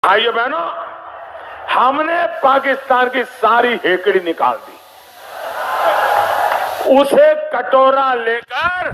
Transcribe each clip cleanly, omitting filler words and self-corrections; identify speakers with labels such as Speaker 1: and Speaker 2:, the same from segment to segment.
Speaker 1: भाइयों बहनों, हमने पाकिस्तान की सारी हेकड़ी निकाल दी, उसे कटोरा लेकर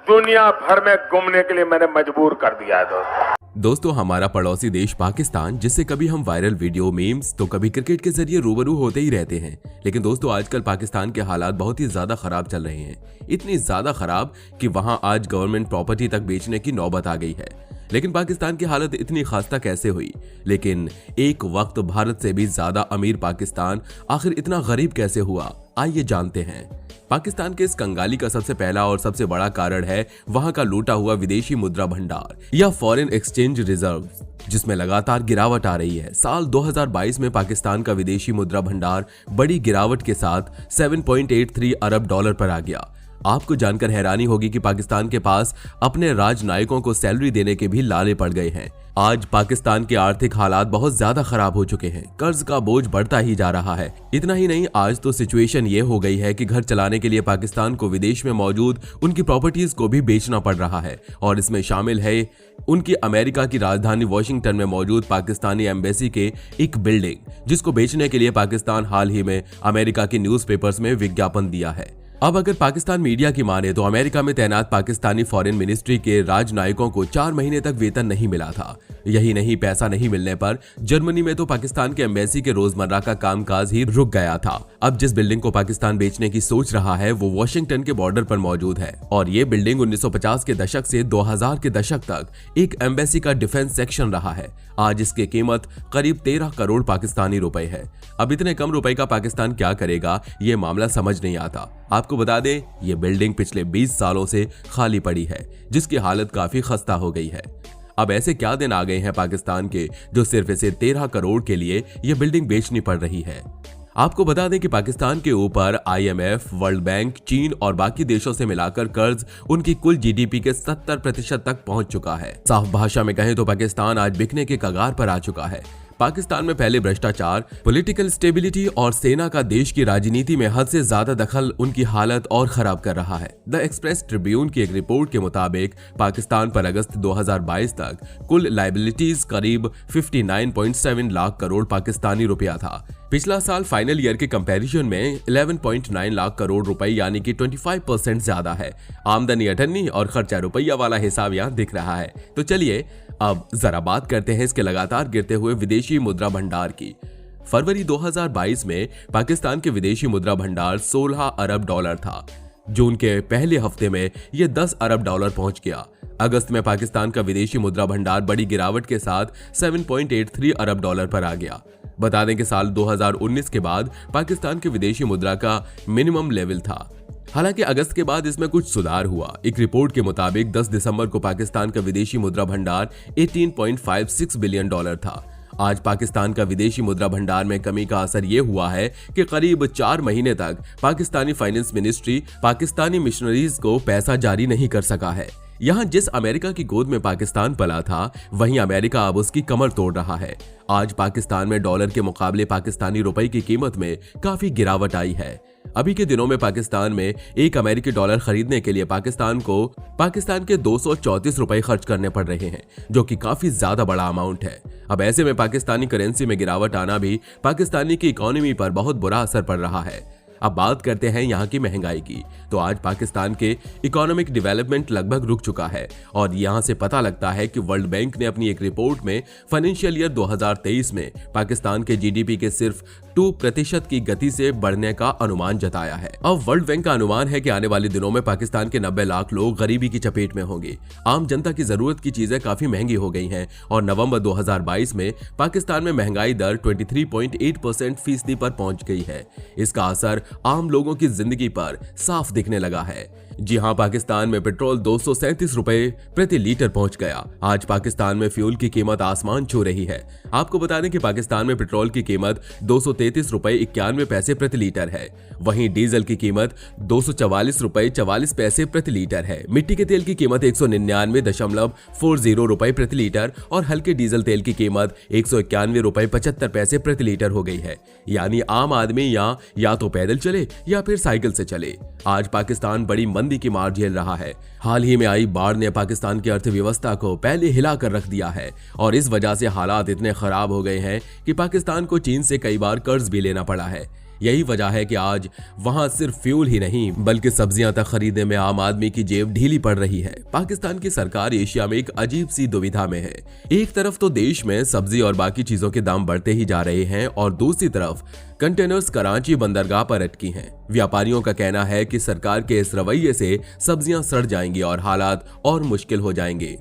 Speaker 1: दुनिया भर में घूमने के लिए मैंने मजबूर कर दिया है।
Speaker 2: दोस्तों, हमारा पड़ोसी देश पाकिस्तान, जिससे कभी हम वायरल वीडियो, मीम्स तो कभी क्रिकेट के जरिए रूबरू होते ही रहते हैं, लेकिन दोस्तों आजकल पाकिस्तान के हालात बहुत ही ज्यादा खराब चल रहे हैं। इतनी ज्यादा खराब कि वहां आज गवर्नमेंट प्रॉपर्टी तक बेचने की नौबत आ गई है। लेकिन पाकिस्तान की हालत इतनी खास्ता कैसे हुई? लेकिन एक वक्त भारत से भी ज्यादा अमीर पाकिस्तान आखिर इतना गरीब कैसे हुआ? आइए जानते हैं। पाकिस्तान के इस कंगाली का सबसे पहला और सबसे बड़ा कारण है वहां का लूटा हुआ विदेशी मुद्रा भंडार या फॉरेन एक्सचेंज रिजर्व, जिसमें लगातार गिरावट आ रही है। साल 2022 में पाकिस्तान का विदेशी मुद्रा भंडार बड़ी गिरावट के साथ 7.83 अरब डॉलर पर आ गया। आपको जानकर हैरानी होगी कि पाकिस्तान के पास अपने राजनायकों को सैलरी देने के भी लाले पड़ गए हैं। आज पाकिस्तान के आर्थिक हालात बहुत ज्यादा खराब हो चुके हैं। कर्ज का बोझ बढ़ता ही जा रहा है। इतना ही नहीं, आज तो सिचुएशन ये हो गई है कि घर चलाने के लिए पाकिस्तान को विदेश में मौजूद उनकी प्रॉपर्टीज को भी बेचना पड़ रहा है, और इसमें शामिल है उनकी अमेरिका की राजधानी वॉशिंगटन में मौजूद पाकिस्तानी एम्बेसी के एक बिल्डिंग, जिसको बेचने के लिए पाकिस्तान हाल ही में अमेरिका की न्यूज़पेपर्स में विज्ञापन दिया है। अब अगर पाकिस्तान मीडिया की माने तो अमेरिका में तैनात पाकिस्तानी फॉरेन मिनिस्ट्री के राजनायकों को 4 महीने तक वेतन नहीं मिला था। यही नहीं, पैसा नहीं मिलने पर जर्मनी में तो पाकिस्तान के एम्बेसी के रोजमर्रा का कामकाज ही रुक गया था। अब जिस बिल्डिंग को पाकिस्तान बेचने की सोच रहा है वो वॉशिंगटन के बॉर्डर पर मौजूद है, और ये बिल्डिंग 1950 के दशक से 2000 के दशक तक एक एम्बेसी का डिफेंस सेक्शन रहा है। आज इसकी कीमत करीब 13 करोड़ पाकिस्तानी रुपए है। अब इतने कम रुपए का पाकिस्तान क्या करेगा, ये मामला समझ नहीं आता। आपको बता दें, ये बिल्डिंग पिछले 20 सालों से खाली पड़ी है, जिसकी हालत काफी खस्ता हो गई है। अब ऐसे क्या दिन आ गए हैं पाकिस्तान के जो सिर्फ इसे 13 करोड़ के लिए ये बिल्डिंग बेचनी पड़ रही है। आपको बता दें कि पाकिस्तान के ऊपर IMF, वर्ल्ड बैंक, चीन और बाकी देशों से मिलाकर कर्ज उनकी कुल GDP के 70% तक पहुंच चुका है। साफ भाषा में कहें तो पाकिस्तान आज बिकने के कगार पर आ चुका है। पाकिस्तान में पहले भ्रष्टाचार, पॉलिटिकल स्टेबिलिटी और सेना का देश की राजनीति में हद से ज्यादा दखल उनकी हालत और खराब कर रहा है। द एक्सप्रेस ट्रिब्यून की एक रिपोर्ट के मुताबिक पाकिस्तान पर अगस्त 2022 तक कुल लायबिलिटीज करीब 59.7 लाख करोड़ पाकिस्तानी रुपया था। पिछला साल फाइनल ईयर के कंपैरिजन में 11.9 लाख करोड़ रुपए यानी कि 25% ज्यादा है। आमदनी 98 और खर्चा रुपया वाला हिसाब यहाँ दिख रहा है। तो चलिए अब जरा बात करते हैं इसके लगातार गिरते हुए विदेशी मुद्रा भंडार की। फरवरी 2022 में पाकिस्तान के विदेशी मुद्रा भंडार 16 अरब डॉलर था। जून के पहले हफ्ते में यह 10 अरब डॉलर पहुंच गया। अगस्त में पाकिस्तान का विदेशी मुद्रा भंडार बड़ी गिरावट के साथ 7.83 अरब डॉलर पर आ गया। बता दें कि साल 2019 के बाद पाकिस्तान के विदेशी मुद्रा का मिनिमम लेवल था। हालांकि अगस्त के बाद इसमें कुछ सुधार हुआ। एक रिपोर्ट के मुताबिक 10 दिसंबर को पाकिस्तान का विदेशी मुद्रा भंडार 18.56 बिलियन डॉलर था। आज पाकिस्तान का विदेशी मुद्रा भंडार में कमी का असर यह हुआ है कि करीब 4 महीने तक Pakistani finance ministry Pakistani missionaries को पैसा जारी नहीं कर सका है। यहाँ जिस अमेरिका की गोद में पाकिस्तान पला था, वहीं अमेरिका अब उसकी कमर तोड़ रहा है। आज पाकिस्तान में डॉलर के मुकाबले पाकिस्तानी रुपए की कीमत में काफी गिरावट आई है। अभी के दिनों में पाकिस्तान में एक अमेरिकी डॉलर खरीदने के लिए पाकिस्तान के 234 रुपए खर्च करने पड़ रहे हैं, जो कि काफी ज्यादा बड़ा अमाउंट है। अब ऐसे में पाकिस्तानी करेंसी में गिरावट आना भी पाकिस्तानी की इकोनॉमी पर बहुत बुरा असर पड़ रहा है। अब बात करते हैं यहाँ की महंगाई की, तो आज पाकिस्तान के इकोनॉमिक डेवलपमेंट लगभग रुक चुका है, और यहाँ से पता लगता है कि वर्ल्ड बैंक ने अपनी एक रिपोर्ट में फाइनेंशियल ईयर 2023 में पाकिस्तान के GDP के सिर्फ 2% की गति से बढ़ने का अनुमान जताया है। अब वर्ल्ड बैंक का अनुमान है कि आने वाले दिनों में पाकिस्तान के 90 लाख लोग गरीबी की चपेट में होंगे। आम जनता की जरूरत की चीजें काफी महंगी हो गई हैं, और नवंबर 2022 में पाकिस्तान में महंगाई दर 23.8% फीसदी पर पहुंच गई है। इसका असर आम लोगों की जिंदगी पर साफ दिखने लगा है। जी हां, पाकिस्तान में पेट्रोल 237 रुपए प्रति लीटर पहुंच गया। आज पाकिस्तान में फ्यूल की कीमत आसमान छू रही है। आपको बता दें कि पाकिस्तान में पेट्रोल की कीमत 233 रुपए 91 पैसे प्रति लीटर है। वहीं डीजल की कीमत 244 रुपए 44 पैसे प्रति लीटर है। मिट्टी के तेल की कीमत 199.40 रुपए प्रति लीटर और हल्के डीजल तेल की कीमत 191 रुपए 75 पैसे प्रति लीटर हो गई है। यानी आम आदमी या तो पैदल चले या फिर साइकिल से चले। आज पाकिस्तान बड़ी मंदी मंदी की मार झेल रहा है। हाल ही में आई बाढ़ ने पाकिस्तान की अर्थव्यवस्था को पहले हिला कर रख दिया है और इस वजह से हालात इतने खराब हो गए हैं कि पाकिस्तान को चीन से कई बार कर्ज भी लेना पड़ा है। यही वजह है कि आज वहां सिर्फ फ्यूल ही नहीं बल्कि सब्जियां तक खरीदने में आम आदमी की जेब ढीली पड़ रही है। पाकिस्तान की सरकार एशिया में एक अजीब सी दुविधा में है। एक तरफ तो देश में सब्जी और बाकी चीजों के दाम बढ़ते ही जा रहे हैं और दूसरी तरफ कंटेनर्स कराची बंदरगाह पर अटकी हैं। व्यापारियों का कहना है कि सरकार के इस रवैये से सब्जियां सड़ जाएंगी और हालात और मुश्किल हो जाएंगे।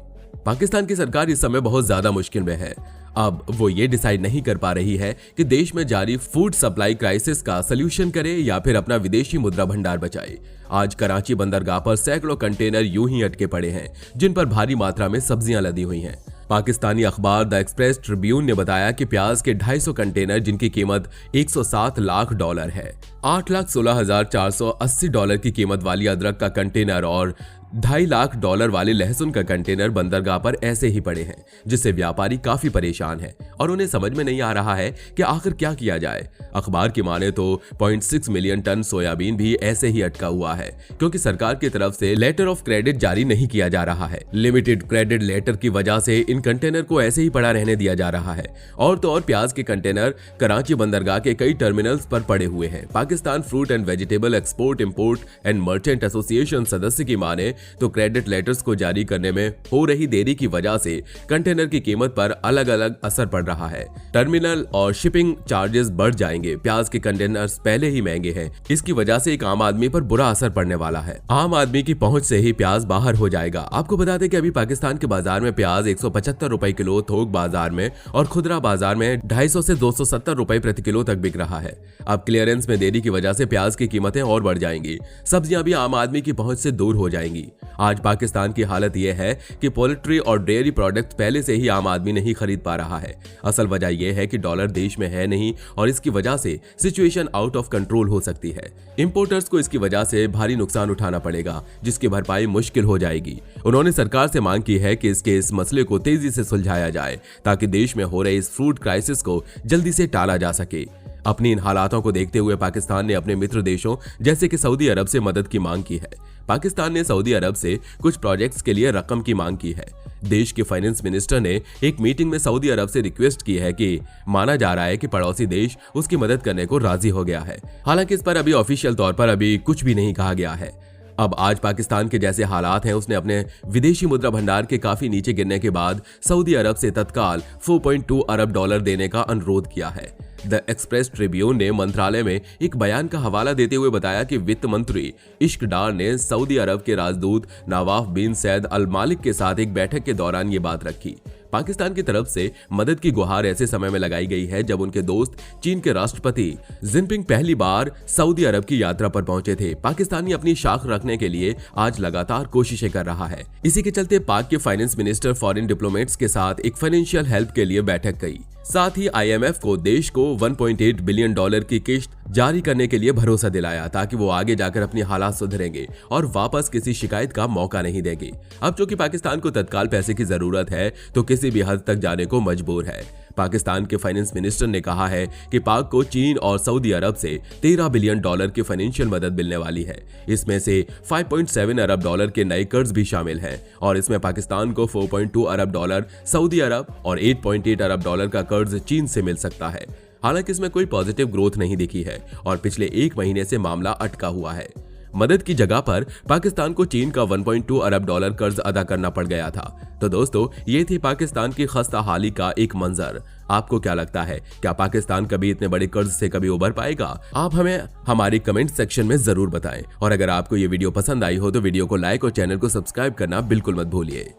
Speaker 2: पाकिस्तान की सरकार इस समय बहुत ज्यादा मुश्किल में है। अब वो ये डिसाइड नहीं कर पा रही है कि देश में जारी फूड सप्लाई क्राइसिस का सलूशन करे या फिर अपना विदेशी मुद्रा भंडार बचाए। आज कराची बंदरगाह पर सैकड़ों कंटेनर यूं ही अटके पड़े हैं जिन पर भारी मात्रा में सब्जियां लदी हुई हैं। पाकिस्तानी अखबार द एक्सप्रेस ट्रिब्यून ने बताया कि प्याज के 250 कंटेनर जिनकी कीमत $107 लाख है, $8,16,480 की कीमत वाली अदरक का कंटेनर और $2.5 लाख वाले लहसुन का कंटेनर बंदरगाह पर ऐसे ही पड़े हैं, जिससे व्यापारी काफी परेशान हैं और उन्हें समझ में नहीं आ रहा है कि आखिर क्या किया जाए। अखबार की माने तो 0.6 मिलियन टन सोयाबीन भी ऐसे ही अटका हुआ है क्योंकि सरकार की तरफ से लेटर ऑफ क्रेडिट जारी नहीं किया जा रहा है। लिमिटेड क्रेडिट लेटर की वजह से इन कंटेनर को ऐसे ही पड़ा रहने दिया जा रहा है। और तो और प्याज के कंटेनर कराची बंदरगाह के कई टर्मिनल्स पर पड़े हुए हैं। Pakistan fruit and vegetable export import and merchant association सदस्य की माने तो क्रेडिट लेटर्स को जारी करने में हो रही देरी की वजह से कंटेनर की कीमत पर अलग अलग असर पड़ रहा है। टर्मिनल और शिपिंग चार्जेस बढ़ जाएंगे। प्याज के कंटेनर्स पहले ही महंगे हैं, इसकी वजह से एक आम आदमी पर बुरा असर पड़ने वाला है। आम आदमी की पहुंच से ही प्याज बाहर हो जाएगा। आपको बता दें कि अभी पाकिस्तान के बाजार में प्याज 175 रुपए किलो थोक बाजार में और खुदरा बाजार में 250 से 270 रुपए प्रति किलो तक बिक रहा है। अब क्लियरेंस में देरी की वजह से प्याज की कीमतें और बढ़ जाएंगी। सब्जियां भी आम आदमी की पहुंच से दूर हो जाएंगी। आज पाकिस्तान की हालत यह है कि पोल्ट्री और डेयरी प्रोडक्ट्स पहले से ही आम आदमी नहीं खरीद पा रहा है। असल वजह यह है कि डॉलर देश में है नहीं और इसकी वजह से सिचुएशन आउट ऑफ कंट्रोल हो सकती है। इंपोर्टर्स को इसकी वजह से भारी नुकसान उठाना पड़ेगा, जिसकी भरपाई मुश्किल हो जाएगी। उन्होंने सरकार से मांग की है कि इस मसले को तेजी से सुलझाया जाए ताकि देश में हो रहे इस फूड क्राइसिस को जल्दी से टाला जा सके। अपनी इन हालातों को देखते हुए पाकिस्तान ने अपने मित्र देशों जैसे कि सऊदी अरब से मदद की मांग की है। पाकिस्तान ने सऊदी अरब से कुछ प्रोजेक्ट्स के लिए रकम की मांग की है। देश के फाइनेंस मिनिस्टर ने एक मीटिंग में सऊदी अरब से रिक्वेस्ट की है कि माना जा रहा है कि पड़ोसी देश उसकी मदद करने को राजी हो गया है। हालांकि इस पर अभी ऑफिशियल तौर पर अभी कुछ भी नहीं कहा गया है। अब आज पाकिस्तान के जैसे हालात हैं, उसने अपने विदेशी मुद्रा भंडार के काफी नीचे गिरने के बाद सऊदी अरब से तत्काल $4.2 अरब देने का अनुरोध किया है। द एक्सप्रेस ट्रिब्यून ने मंत्रालय में एक बयान का हवाला देते हुए बताया कि वित्त मंत्री इश्क डार ने सऊदी अरब के राजदूत नवाफ बिन सैद अल मालिक के साथ एक बैठक के दौरान ये बात रखी। पाकिस्तान की तरफ से मदद की गुहार ऐसे समय में लगाई गई है जब उनके दोस्त चीन के राष्ट्रपति जिनपिंग पहली बार सऊदी अरब की यात्रा पर पहुंचे थे। पाकिस्तानी अपनी शाख रखने के लिए आज लगातार कोशिशें कर रहा है। इसी के चलते पाक के फाइनेंस मिनिस्टर फॉरेन डिप्लोमेट्स के साथ एक फाइनेंशियल हेल्प के लिए बैठक की। साथ ही IMF को देश को $1.8 बिलियन की किश्त जारी करने के लिए भरोसा दिलाया ताकि वो आगे जाकर अपनी हालात सुधरेंगे और वापस किसी शिकायत का मौका नहीं देंगे। अब चूंकि पाकिस्तान को तत्काल पैसे की जरूरत है तो किसी भी हद तक जाने को मजबूर है। पाकिस्तान के फाइनेंस मिनिस्टर ने कहा है कि पाक को चीन और सऊदी अरब से $13 बिलियन की फाइनेंशियल मदद मिलने वाली है। इसमें से $5.7 अरब के नए कर्ज भी शामिल हैं और इसमें पाकिस्तान को $4.2 अरब सऊदी अरब और $8.8 अरब का कर्ज चीन से मिल सकता है। हालांकि इसमें कोई पॉजिटिव ग्रोथ नहीं दिखी है और पिछले 1 महीने से मामला अटका हुआ है। मदद की जगह पर पाकिस्तान को चीन का $1.2 अरब कर्ज अदा करना पड़ गया था। तो दोस्तों, ये थी पाकिस्तान की खस्ता हाली का एक मंजर। आपको क्या लगता है, क्या पाकिस्तान कभी इतने बड़े कर्ज से कभी उबर पाएगा? आप हमें हमारे कमेंट सेक्शन में जरूर बताएं और अगर आपको ये वीडियो पसंद आई हो तो वीडियो को लाइक और चैनल को सब्सक्राइब करना बिल्कुल मत भूलिए।